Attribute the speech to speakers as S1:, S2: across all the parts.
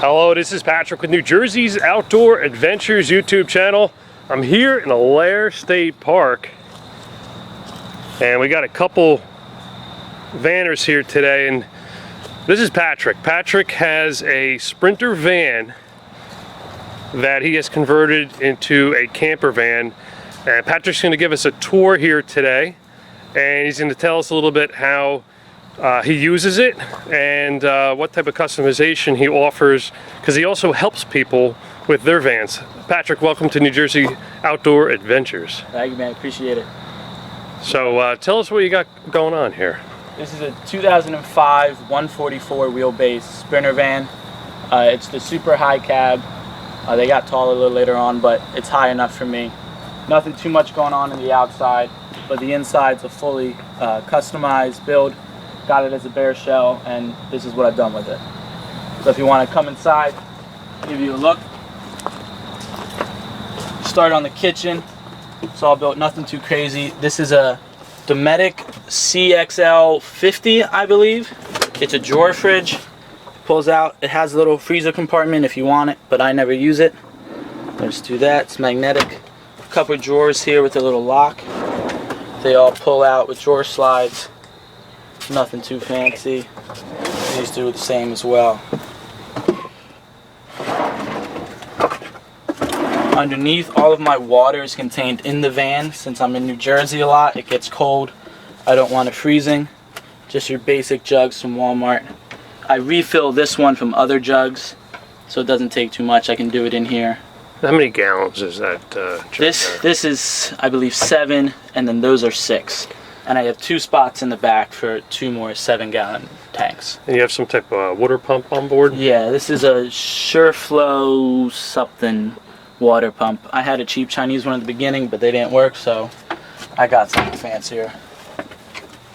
S1: Hello, this is Patrick with New Jersey's Outdoor Adventures YouTube channel. I'm here in Alair State Park, and we got a couple vanners here today, and this is Patrick. Patrick has a Sprinter van that he has converted into a camper van, and Patrick's going to give us a tour here today, and he's going to tell us a little bit how he uses it and what type of customization he offers, because he also helps people with their vans. Patrick, welcome to New Jersey Outdoor Adventures.
S2: Thank you, man. Appreciate it.
S1: So tell us what you got going on here.
S2: This is a 2005 144 wheelbase Sprinter van. It's the super high cab. They got taller a little later on, but it's high enough for me. Nothing too much going on in the outside, but the inside's a fully customized build. Got it as a bare shell, and this is what I've done with it. So if you want to come inside, give you a look. Start on the kitchen. It's all built, nothing too crazy. This is a Dometic CXL 50, I believe. It's a drawer fridge. Pulls out. It has a little freezer compartment if you want it, but I never use it. Let's do that. It's magnetic. A couple of drawers here with a little lock. They all pull out with drawer slides. Nothing too fancy. These do the same as well. Underneath, all of my water is contained in the van. Since I'm in New Jersey a lot, it gets cold. I don't want it freezing. Just your basic jugs from Walmart. I refill this one from other jugs, so it doesn't take too much. I can do it in here.
S1: How many gallons is that jug
S2: This is, I believe, 7, and then those are 6. And I have 2 spots in the back for 2 more 7-gallon tanks.
S1: And you have some type of water pump on board?
S2: Yeah, this is a SureFlow something water pump. I had a cheap Chinese one at the beginning, but they didn't work, so I got something fancier.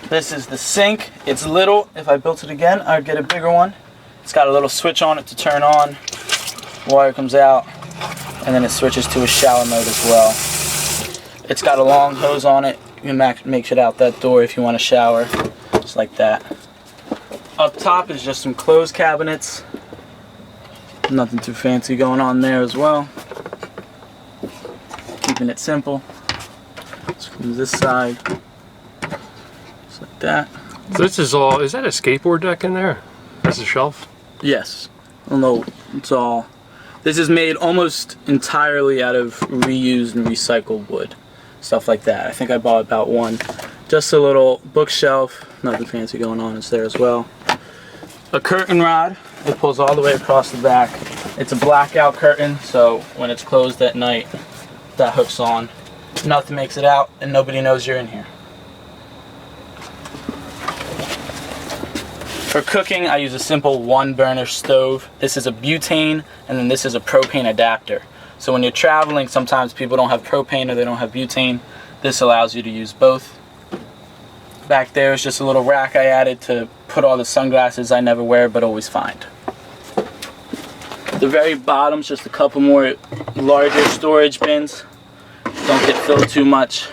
S2: This is the sink. It's little. If I built it again, I'd get a bigger one. It's got a little switch on it to turn on. Water comes out, and then it switches to a shower mode as well. It's got a long hose on it. You can make it out that door if you want to shower, just like that. Up top is just some clothes cabinets. Nothing too fancy going on there as well. Keeping it simple. Let's from this side, just like that.
S1: So this is all, is that a skateboard deck in there? That's a shelf?
S2: Yes. I don't know, it's all. This is made almost entirely out of reused and recycled wood. Stuff like that. I think I bought about one. Just a little bookshelf. Nothing fancy going on. It's there as well. A curtain rod. It pulls all the way across the back. It's a blackout curtain, so when it's closed at night, that hooks on. Nothing makes it out, and nobody knows you're in here. For cooking, I use a simple 1-burner stove. This is a butane, and then this is a propane adapter. So when you're traveling, sometimes people don't have propane or they don't have butane. This allows you to use both. Back there is just a little rack I added to put all the sunglasses I never wear but always find. The very bottom's just a couple more larger storage bins. Don't get filled too much.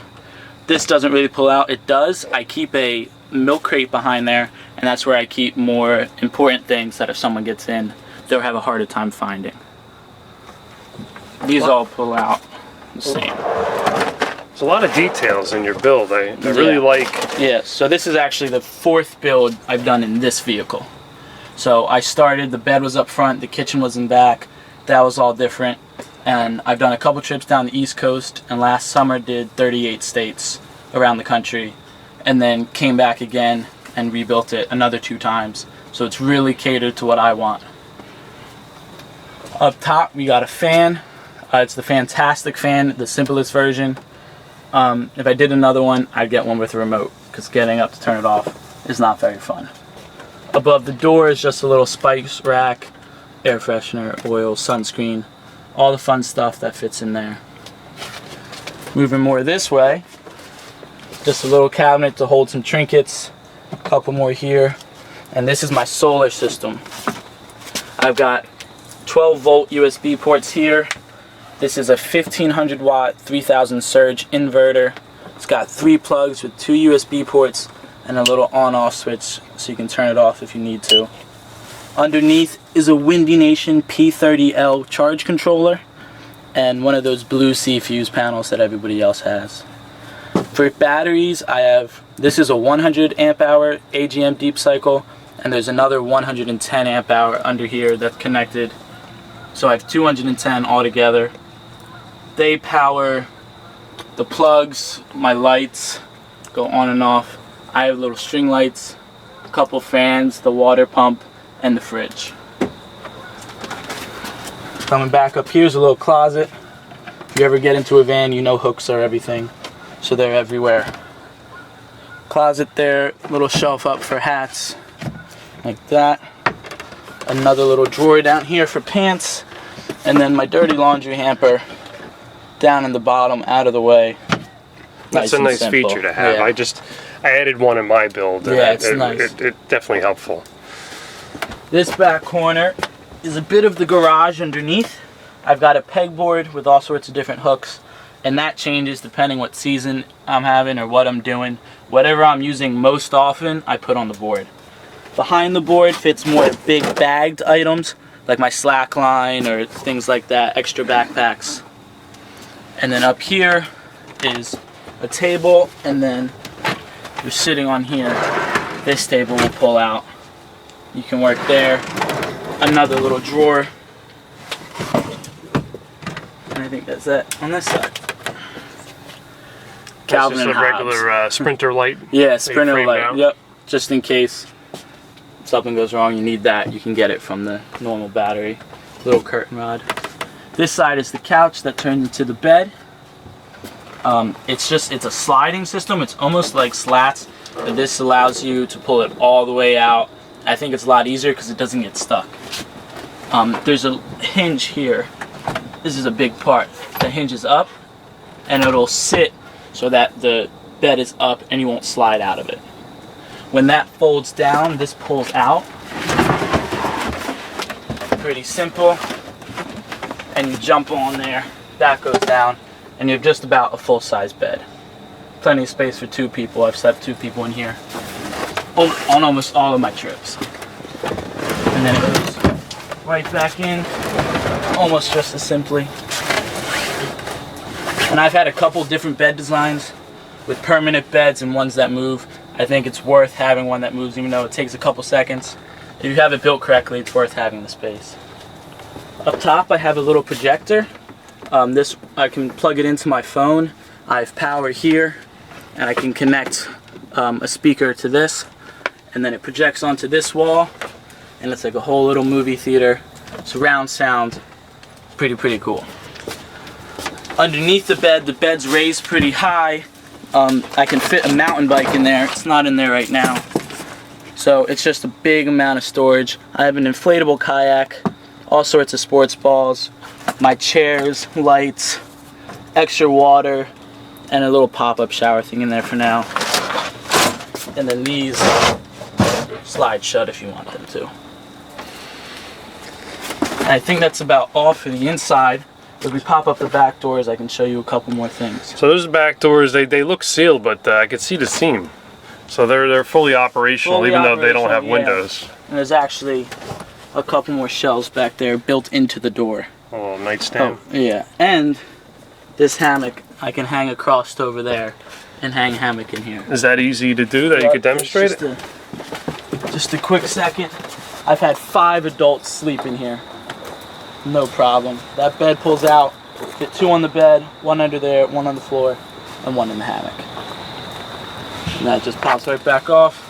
S2: This doesn't really pull out. It does. I keep a milk crate behind there, and that's where I keep more important things that if someone gets in, they'll have a harder time finding. These all pull out the same.
S1: There's a lot of details in your build. I really like.
S2: Yeah, so this is actually the 4th build I've done in this vehicle. So I started, the bed was up front, the kitchen was in back. That was all different. And I've done a couple trips down the East Coast, and last summer did 38 states around the country. And then came back again and rebuilt it another 2 times. So it's really catered to what I want. Up top, we got a fan. It's the Fantastic fan, the simplest version. If I did another one, I'd get one with a remote, because getting up to turn it off is not very fun. Above the door is just a little spice rack, air freshener, oil, sunscreen, all the fun stuff that fits in there. Moving more this way, just a little cabinet to hold some trinkets, a couple more here, and this is my solar system. I've got 12-volt USB ports here. This is a 1500 watt 3000 surge inverter. It's got 3 plugs with 2 USB ports and a little on-off switch so you can turn it off if you need to. Underneath is a Windy Nation P30L charge controller and one of those blue C-Fuse panels that everybody else has. For batteries, I have, this is a 100 amp hour AGM deep cycle, and there's another 110 amp hour under here that's connected. So I have 210 altogether. They power the plugs, my lights go on and off. I have little string lights, a couple fans, the water pump, and the fridge. Coming back up, here's a little closet. If you ever get into a van, you know hooks are everything, so they're everywhere. Closet there, little shelf up for hats, like that. Another little drawer down here for pants, and then my dirty laundry hamper down in the bottom, out of the way.
S1: That's a nice feature to have.
S2: Yeah.
S1: I added one in my build.
S2: Yeah, it's nice.
S1: It's definitely helpful.
S2: This back corner is a bit of the garage underneath. I've got a pegboard with all sorts of different hooks, and that changes depending what season I'm having or what I'm doing. Whatever I'm using most often, I put on the board. Behind the board fits more big bagged items, like my slack line or things like that, extra backpacks. And then up here is a table, and then you're sitting on here. This table will pull out. You can work there. Another little drawer. And I think that's it on this side. Calvin and
S1: Hobbes. Just a regular Sprinter light.
S2: Yeah, Sprinter light.
S1: Out.
S2: Yep. Just in case something goes wrong, you need that. You can get it from the normal battery. Little curtain rod. This side is the couch that turns into the bed. It's a sliding system. It's almost like slats, but this allows you to pull it all the way out. I think it's a lot easier because it doesn't get stuck. There's a hinge here. This is a big part. The hinge is up, and it'll sit so that the bed is up and you won't slide out of it. When that folds down, this pulls out. Pretty simple. And you jump on there, that goes down, and you have just about a full-size bed. Plenty of space for 2 people. I've slept 2 people in here on almost all of my trips. And then it goes right back in, almost just as simply. And I've had a couple different bed designs with permanent beds and ones that move. I think it's worth having one that moves, even though it takes a couple seconds. If you have it built correctly, it's worth having the space. Up top, I have a little projector. This, I can plug it into my phone. I have power here, and I can connect a speaker to this, and then it projects onto this wall, and it's like a whole little movie theater. Surround sound, pretty cool. Underneath the bed's raised pretty high. I can fit a mountain bike in there. It's not in there right now. So it's just a big amount of storage. I have an inflatable kayak, all sorts of sports balls, my chairs, lights, extra water, and a little pop-up shower thing in there for now. And then these slide shut if you want them to. And I think that's about all for the inside. If we pop up the back doors, I can show you a couple more things.
S1: So those back doors, they look sealed, but I can see the seam. So they're fully operational, even though they don't have windows.
S2: And there's actually a couple more shelves back there built into the door.
S1: A little nightstand.
S2: Oh, yeah. And this hammock, I can hang across over there and hang a hammock in here.
S1: Is that easy to do, that you could demonstrate it?
S2: Just a quick second. I've had 5 adults sleep in here. No problem. That bed pulls out. Get 2 on the bed, 1 under there, 1 on the floor, and 1 in the hammock. And that just pops right back off.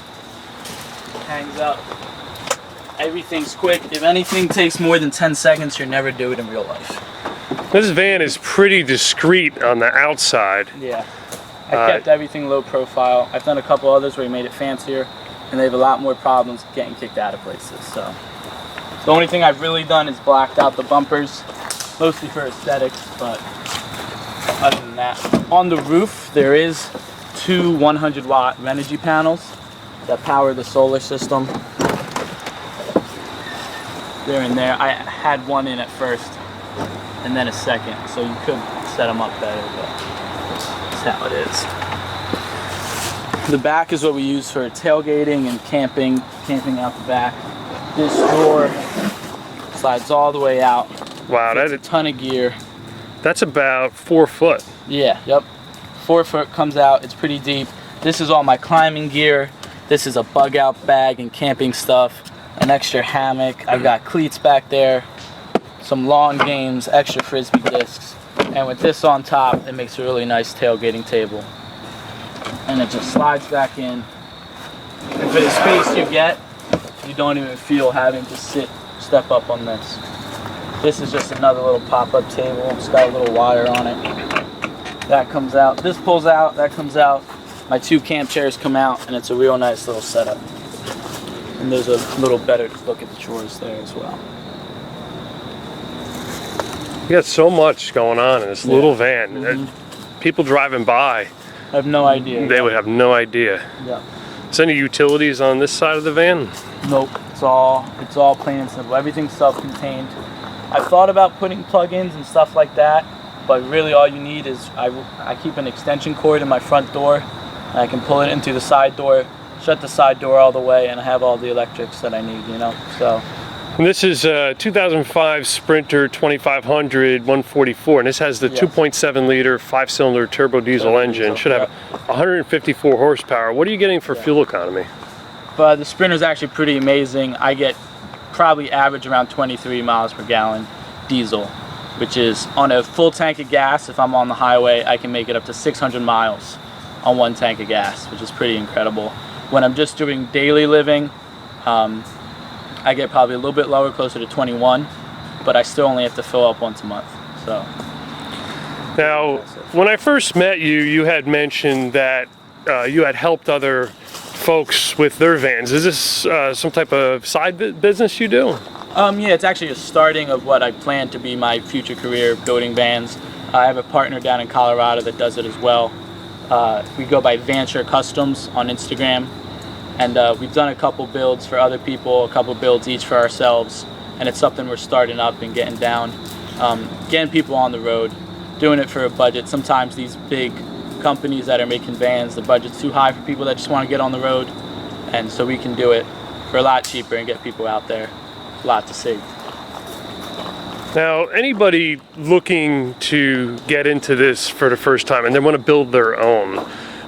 S2: Hangs up. Everything's quick. If anything takes more than 10 seconds, you'll never do it in real life.
S1: This van is pretty discreet on the outside.
S2: Yeah. I kept everything low profile. I've done a couple others where we made it fancier, and they have a lot more problems getting kicked out of places. So the only thing I've really done is blacked out the bumpers, mostly for aesthetics, but other than that. On the roof, there is 2 100-watt Renogy panels that power the solar system. They're in there. I had one in at first, and then a second, so you could set them up better, but that's how it is. The back is what we use for tailgating and camping out the back. This door slides all the way out.
S1: Wow,
S2: that's a ton of gear.
S1: That's about 4 foot.
S2: Yeah, yep. 4 foot comes out, it's pretty deep. This is all my climbing gear. This is a bug out bag and camping stuff. An extra hammock. I've got cleats back there. Some lawn games, extra frisbee discs. And with this on top, it makes a really nice tailgating table. And it just slides back in. And for the space you get, you don't even feel having to step up on this. This is just another little pop-up table. It's got a little wire on it. That comes out. This pulls out, that comes out. My 2 camp chairs come out, and it's a real nice little setup. And there's a little better look at the drawers there as well.
S1: You got so much going on in this little van. People driving by,
S2: I have no idea.
S1: They would have no idea.
S2: Yeah.
S1: Is there any utilities on this side of the van?
S2: Nope. It's all plain and simple. Everything's self-contained. I've thought about putting plugins and stuff like that, but really all you need is I keep an extension cord in my front door, and I can pull it in through the side door, shut the side door all the way, and I have all the electrics that I need, you know. So.
S1: And this is a 2005 Sprinter 2500 144, and this has the 2.7 liter 5-cylinder turbo diesel engine. Should have 154 horsepower. What are you getting for fuel economy?
S2: But the Sprinter's actually pretty amazing. I get probably average around 23 miles per gallon diesel, which is on a full tank of gas. If I'm on the highway, I can make it up to 600 miles on 1 tank of gas, which is pretty incredible. When I'm just doing daily living, I get probably a little bit lower, closer to 21, but I still only have to fill up once a month. So.
S1: Now, when I first met you, you had mentioned that you had helped other folks with their vans. Is this some type of side business you do?
S2: Yeah, it's actually a starting of what I plan to be my future career, building vans. I have a partner down in Colorado that does it as well. We go by Vanture Customs on Instagram. And we've done a couple builds for other people, a couple builds each for ourselves, and it's something we're starting up and getting down, getting people on the road, doing it for a budget. Sometimes these big companies that are making vans, the budget's too high for people that just want to get on the road, and so we can do it for a lot cheaper and get people out there. A lot to see.
S1: Now, anybody looking to get into this for the first time and they want to build their own,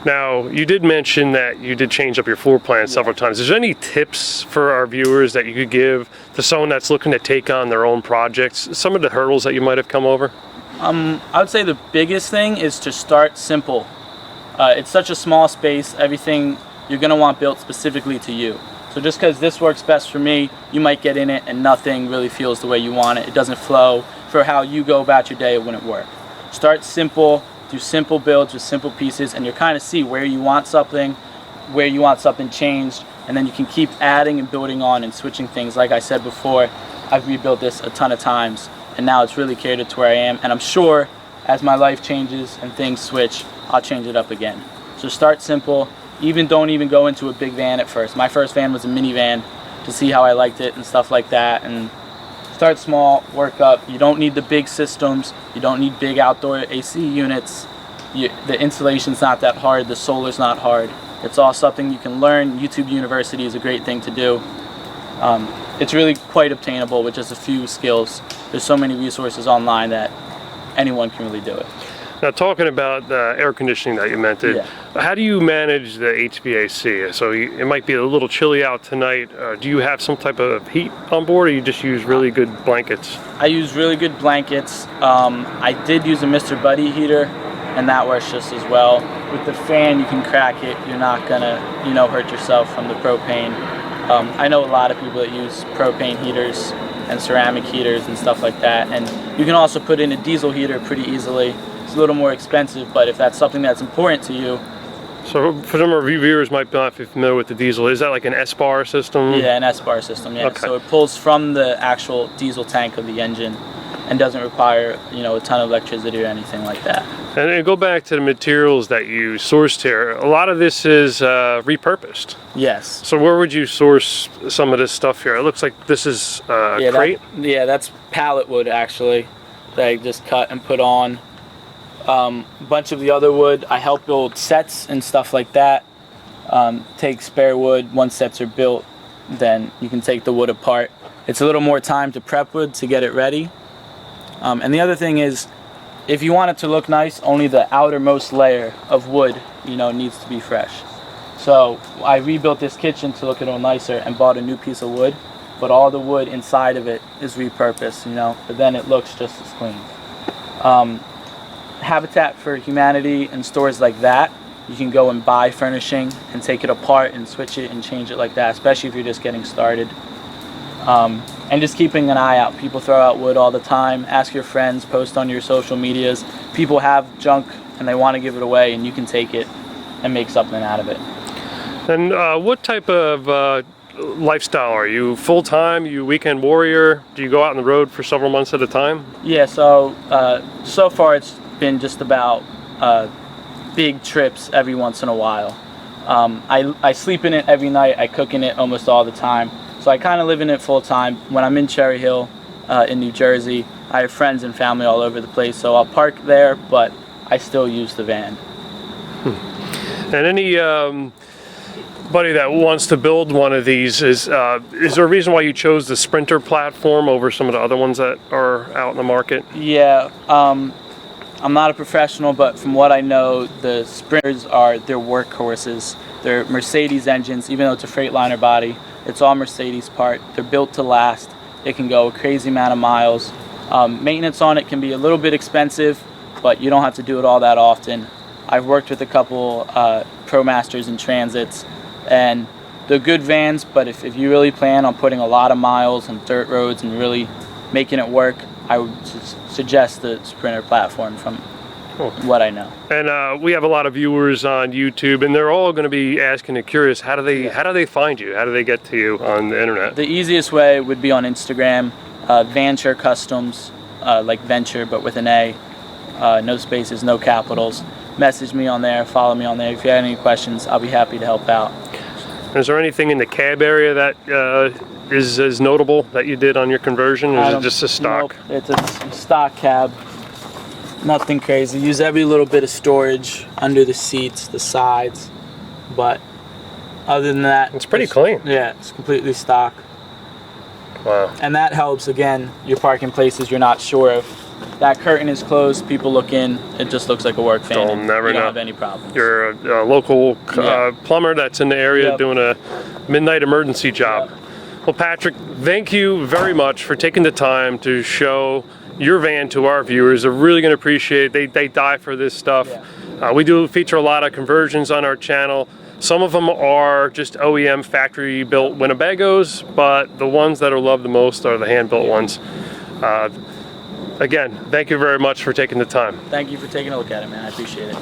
S1: now, you did mention that you did change up your floor plan several times. Is there any tips for our viewers that you could give to someone that's looking to take on their own projects? Some of the hurdles that you might have come over?
S2: I would say the biggest thing is to start simple. It's such a small space, everything you're going to want built specifically to you. So just because this works best for me, you might get in it and nothing really feels the way you want it. It doesn't flow for how you go about your day, it wouldn't work. Start simple. Do simple builds with simple pieces, and you'll kind of see where you want something changed, and then you can keep adding and building on and switching things. Like I said before, I've rebuilt this a ton of times, and now it's really catered to where I am, and I'm sure as my life changes and things switch, I'll change it up again. So start simple. Don't even go into a big van at first. My first van was a minivan to see how I liked it and stuff like that, and start small, work up. You don't need the big systems. You don't need big outdoor AC units. The installation's not that hard. The solar's not hard. It's all something you can learn. YouTube University is a great thing to do. It's really quite obtainable with just a few skills. There's so many resources online that anyone can really do it.
S1: Now, talking about the air conditioning that you mentioned, how do you manage the HVAC? So it might be a little chilly out tonight. Do you have some type of heat on board, or you just use really good blankets?
S2: I use really good blankets. I did use a Mr. Buddy heater, and that works just as well. With the fan, you can crack it. You're not gonna, hurt yourself from the propane. I know a lot of people that use propane heaters and ceramic heaters and stuff like that, and you can also put in a diesel heater pretty easily. It's a little more expensive, but if that's something that's important to you.
S1: So for some of our viewers might not be familiar with the diesel, is that like an S-bar system?
S2: Yeah, an S-bar system, yeah. Okay. So it pulls from the actual diesel tank of the engine and doesn't require, a ton of electricity or anything like that.
S1: And go back to the materials that you sourced here. A lot of this is repurposed.
S2: Yes.
S1: So where would you source some of this stuff here? It looks like this is crate.
S2: That's pallet wood actually that I just cut and put on. A bunch of the other wood, I help build sets and stuff like that. Take spare wood once sets are built, then you can take the wood apart. It's a little more time to prep wood to get it ready. And the other thing is, if you want it to look nice, only the outermost layer of wood, you know, needs to be fresh. So I rebuilt this kitchen to look a little nicer and bought a new piece of wood, but all the wood inside of it is repurposed, you know, but then it looks just as clean. Habitat for Humanity and stores like that, you can go and buy furnishing and take it apart and switch it and change it like that, especially if you're just getting started. And just keeping an eye out. People throw out wood all the time. Ask your friends, post on your social medias. People have junk and they want to give it away, and you can take it and make something out of it.
S1: And what type of lifestyle are you? Full-time? You weekend warrior? Do you go out on the road for several months at a time?
S2: Yeah, so so far it's been just about big trips every once in a while. I sleep in it every night. I cook in it almost all the time. So I kind of live in it full time. When I'm in Cherry Hill in New Jersey, I have friends and family all over the place, so I'll park there, but I still use the van.
S1: And anybody that wants to build one of these, is there a reason why you chose the Sprinter platform over some of the other ones that are out in the market?
S2: Yeah, I'm not a professional, but from what I know, the Sprinters are their workhorses. They're Mercedes engines, even though it's a Freightliner body. It's all Mercedes part. They're built to last. It can go a crazy amount of miles. Maintenance on it can be a little bit expensive, but you don't have to do it all that often. I've worked with a couple ProMasters and Transits, and they're good vans, but if you really plan on putting a lot of miles on dirt roads and really making it work, I would suggest the Sprinter platform from what I know.
S1: And we have a lot of viewers on YouTube, and they're all going to be asking and curious, how do they find you? How do they get to you on the internet?
S2: The easiest way would be on Instagram, Venture Customs, like Venture but with an A, no spaces, no capitals. Message me on there, follow me on there. If you have any questions, I'll be happy to help out.
S1: Is there anything in the cab area that is notable that you did on your conversion, or is it just a stock?
S2: Nope, it's a stock cab. Nothing crazy. Use every little bit of storage under the seats, the sides, but other than that,
S1: it's pretty clean.
S2: Yeah, it's completely stock.
S1: Wow.
S2: And that helps. Again, you're parking places you're not sure of. That curtain is closed. People look in. It just looks like a work van.
S1: They'll never
S2: you don't
S1: know.
S2: have any problems.
S1: You're a local plumber that's in the area doing a midnight emergency job. Well, Patrick, thank you very much for taking the time to show your van to our viewers. They're really going to appreciate it. They die for this stuff. Yeah. We do feature a lot of conversions on our channel. Some of them are just OEM factory built Winnebagos, but the ones that are loved the most are the hand built ones. Again, thank you very much for taking the time.
S2: Thank you for taking a look at it, man. I appreciate it.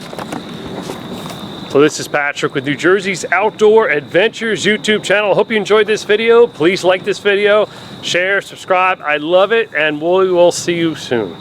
S1: So this is Patrick with New Jersey's Outdoor Adventures YouTube channel. I hope you enjoyed this video. Please like this video, share, subscribe. I love it, and we will see you soon.